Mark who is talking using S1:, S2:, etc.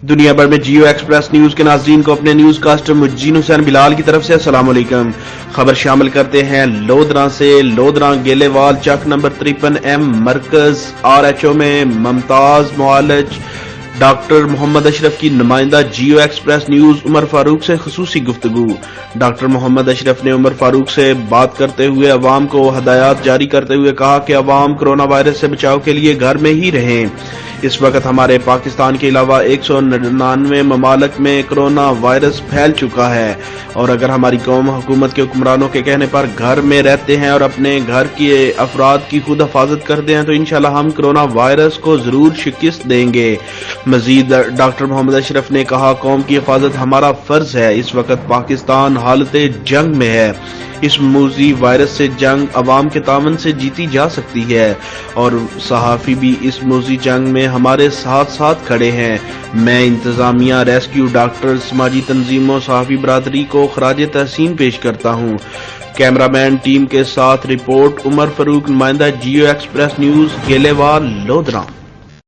S1: دنیا بھر میں جیو ایکسپریس نیوز کے ناظرین کو اپنے نیوز کاسٹر مجین حسین بلال کی طرف سے السلام علیکم۔ خبر شامل کرتے ہیں لودھراں سے۔ لودھراں گیلے وال چک نمبر 53M مرکز RHO میں ممتاز معالج ڈاکٹر محمد اشرف کی نمائندہ جیو ایکسپریس نیوز عمر فاروق سے خصوصی گفتگو۔ ڈاکٹر محمد اشرف نے عمر فاروق سے بات کرتے ہوئے عوام کو ہدایات جاری کرتے ہوئے کہا کہ عوام کرونا وائرس سے بچاؤ کے لیے گھر میں ہی رہیں۔ اس وقت ہمارے پاکستان کے علاوہ 199 ممالک میں کرونا وائرس پھیل چکا ہے، اور اگر ہماری قوم حکومت کے حکمرانوں کے کہنے پر گھر میں رہتے ہیں اور اپنے گھر کے افراد کی خود حفاظت کرتے ہیں تو انشاءاللہ ہم کرونا وائرس کو ضرور شکست دیں گے۔ مزید ڈاکٹر محمد اشرف نے کہا قوم کی حفاظت ہمارا فرض ہے۔ اس وقت پاکستان حالت جنگ میں ہے۔ اس موذی وائرس سے جنگ عوام کے تعاون سے جیتی جا سکتی ہے، اور صحافی بھی اس موذی جنگ میں ہمارے ساتھ ساتھ کھڑے ہیں۔ میں انتظامیہ، ریسکیو ڈاکٹرز، سماجی تنظیموں، صحافی برادری کو خراج تحسین پیش کرتا ہوں۔ کیمرہ مین ٹیم کے ساتھ رپورٹ عمر فاروق، نمائندہ جیو ایکسپریس نیوز، گیلے وال، لودھراں۔